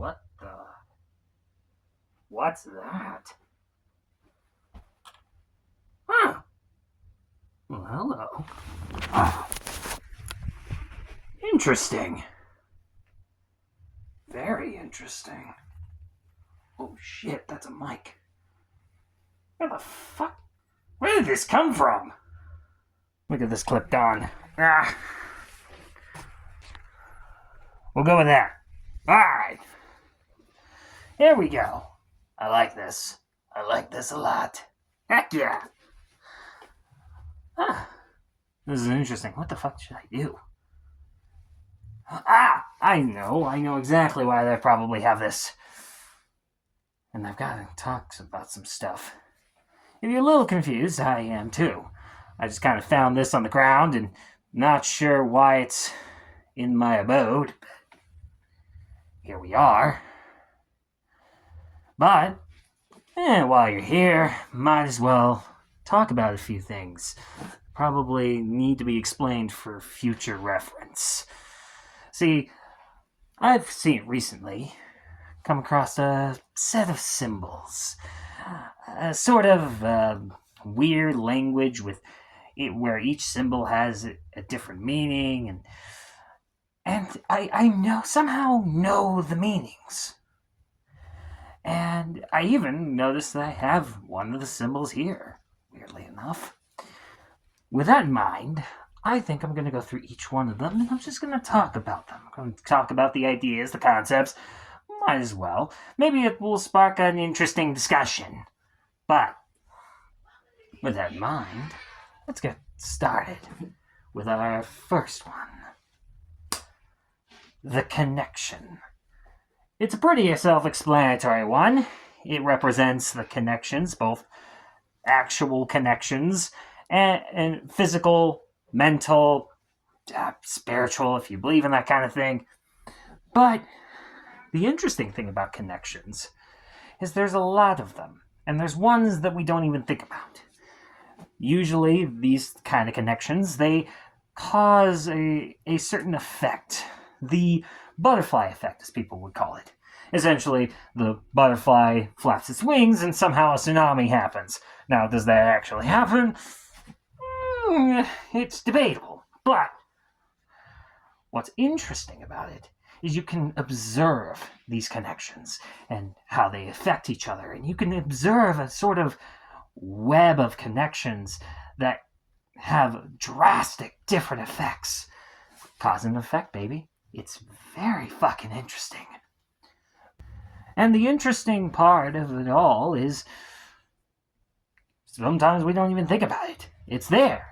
What the? What's that? Huh. Well, hello. Ah. Interesting. Very interesting. Oh shit, that's a mic. Where the fuck? Where did this come from? Look at this clipped on. Ah. We'll go with that. Alright. Here we go. I like this. I like this a lot. Heck yeah. Ah. This is interesting. What the fuck should I do? Ah! I know exactly why they probably have this. And I've got to talk about some stuff. If you're a little confused, I am too. I just kind of found this on the ground and not sure why it's in my abode. Here we are. But, while you're here, might as well talk about a few things. Probably need to be explained for future reference. See, I've seen it recently. Come across a set of symbols. A sort of weird language with it, where each symbol has a different meaning, and I somehow know the meanings. And I even noticed that I have one of the symbols here, weirdly enough. With that in mind, I think I'm going to go through each one of them, and I'm just going to talk about them. I'm going to talk about the ideas, the concepts. Might as well. Maybe it will spark an interesting discussion. But, with that in mind, let's get started with our first one. The connection. It's a pretty self-explanatory one. It represents the connections, both actual connections and physical, mental, spiritual, if you believe in that kind of thing. But the interesting thing about connections is there's a lot of them, and there's ones that we don't even think about. Usually, these kind of connections, they cause a certain effect. The butterfly effect, as people would call it. Essentially, the butterfly flaps its wings and somehow a tsunami happens. Now, does that actually happen? It's debatable. But what's interesting about it is you can observe these connections and how they affect each other. And you can observe a sort of web of connections that have drastic different effects. Cause and effect, baby. It's very fucking interesting. And the interesting part of it all is sometimes we don't even think about it. It's there.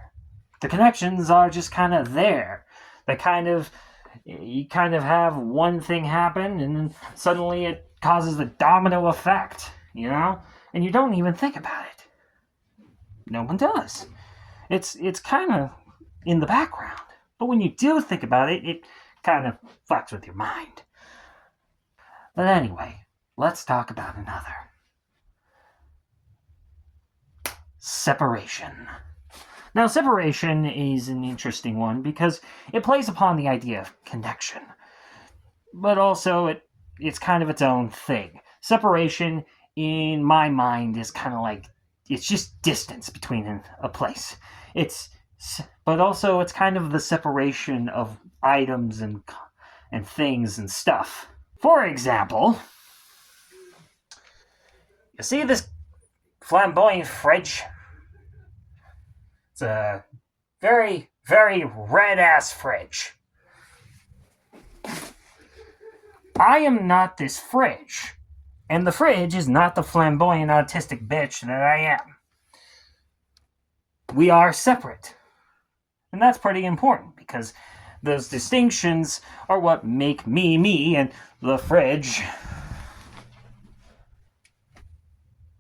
The connections are just kind of there. You kind of have one thing happen and then suddenly it causes a domino effect, And you don't even think about it. No one does. It's kind of in the background. But when you do think about it, it kind of fucks with your mind. But anyway, let's talk about another. Separation. Now, separation is an interesting one because it plays upon the idea of connection. But also, it's kind of its own thing. Separation, in my mind, is kind of like, it's just distance between a place. But also, it's kind of the separation of items and things and stuff. For example, you see this flamboyant fridge? It's a very, very red-ass fridge. I am not this fridge, and the fridge is not the flamboyant autistic bitch that I am. We are separate. And that's pretty important, because those distinctions are what make me, and the fridge,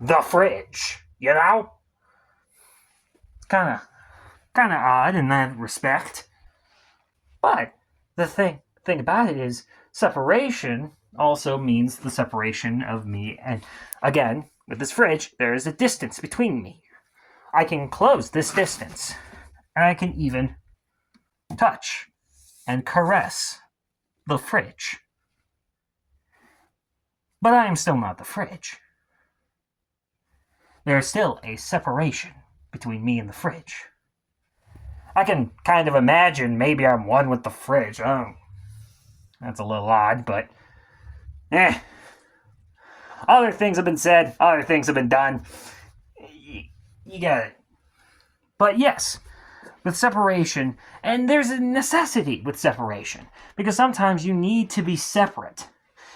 the fridge, It's kind of odd in that respect. But the thing about it is separation also means the separation of me. And again, with this fridge, there is a distance between me. I can close this distance. And I can even touch and caress the fridge. But I am still not the fridge. There is still a separation between me and the fridge. I can kind of imagine maybe I'm one with the fridge. Oh, that's a little odd, but other things have been said, other things have been done. You get it. But yes, with separation, and there's a necessity with separation, because sometimes you need to be separate.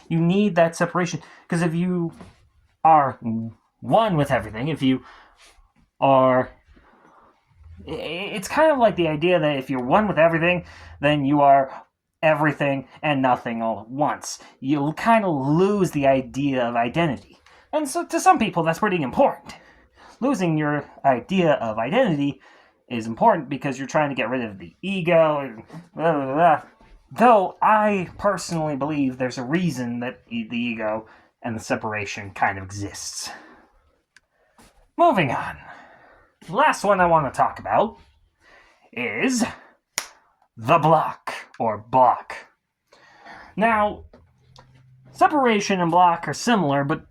You need that separation, because if you are one with everything, if you are, it's kind of like the idea that if you're one with everything, then you are everything and nothing all at once. You'll kind of lose the idea of identity. And so to some people, that's pretty important. Losing your idea of identity is important because you're trying to get rid of the ego and blah, blah, blah. Though I personally believe there's a reason that the ego and the separation kind of exists. Moving on. The last one I want to talk about is the block, or block. Now, separation and block are similar, but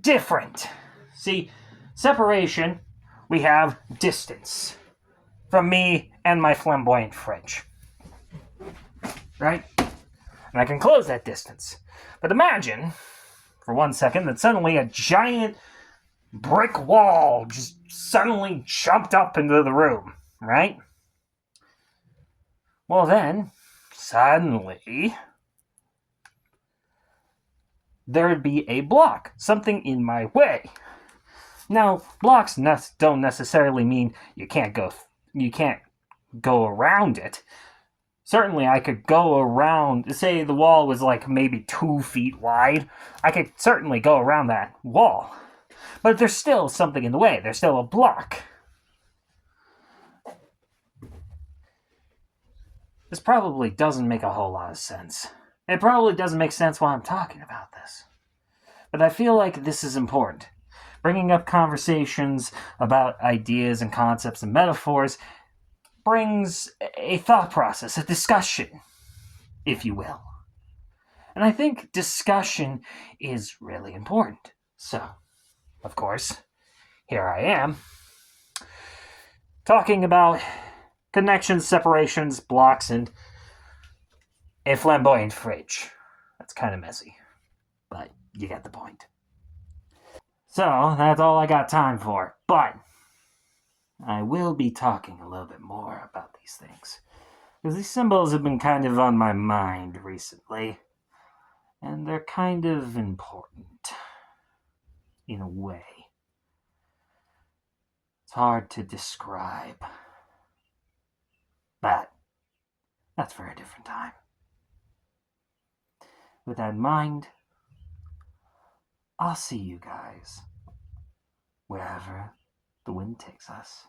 different. See, separation, we have distance from me and my flamboyant fridge. Right? And I can close that distance. But imagine, for 1 second, that suddenly a giant brick wall just suddenly jumped up into the room, right? Well then, suddenly, there would be a block, something in my way. Now, blocks don't necessarily mean you can't go around it. Certainly, I could go around, say the wall was like maybe 2 feet wide. I could certainly go around that wall. But there's still something in the way. There's still a block. This probably doesn't make a whole lot of sense. It probably doesn't make sense why I'm talking about this. But I feel like this is important. Bringing up conversations about ideas and concepts and metaphors brings a thought process, a discussion, if you will. And I think discussion is really important. So, of course, here I am, talking about connections, separations, blocks, and a flamboyant fridge. That's kind of messy, but you get the point. So, that's all I got time for, but I will be talking a little bit more about these things, because these symbols have been kind of on my mind recently, and they're kind of important, in a way. It's hard to describe, but that's for a different time. With that in mind, I'll see you guys wherever the wind takes us.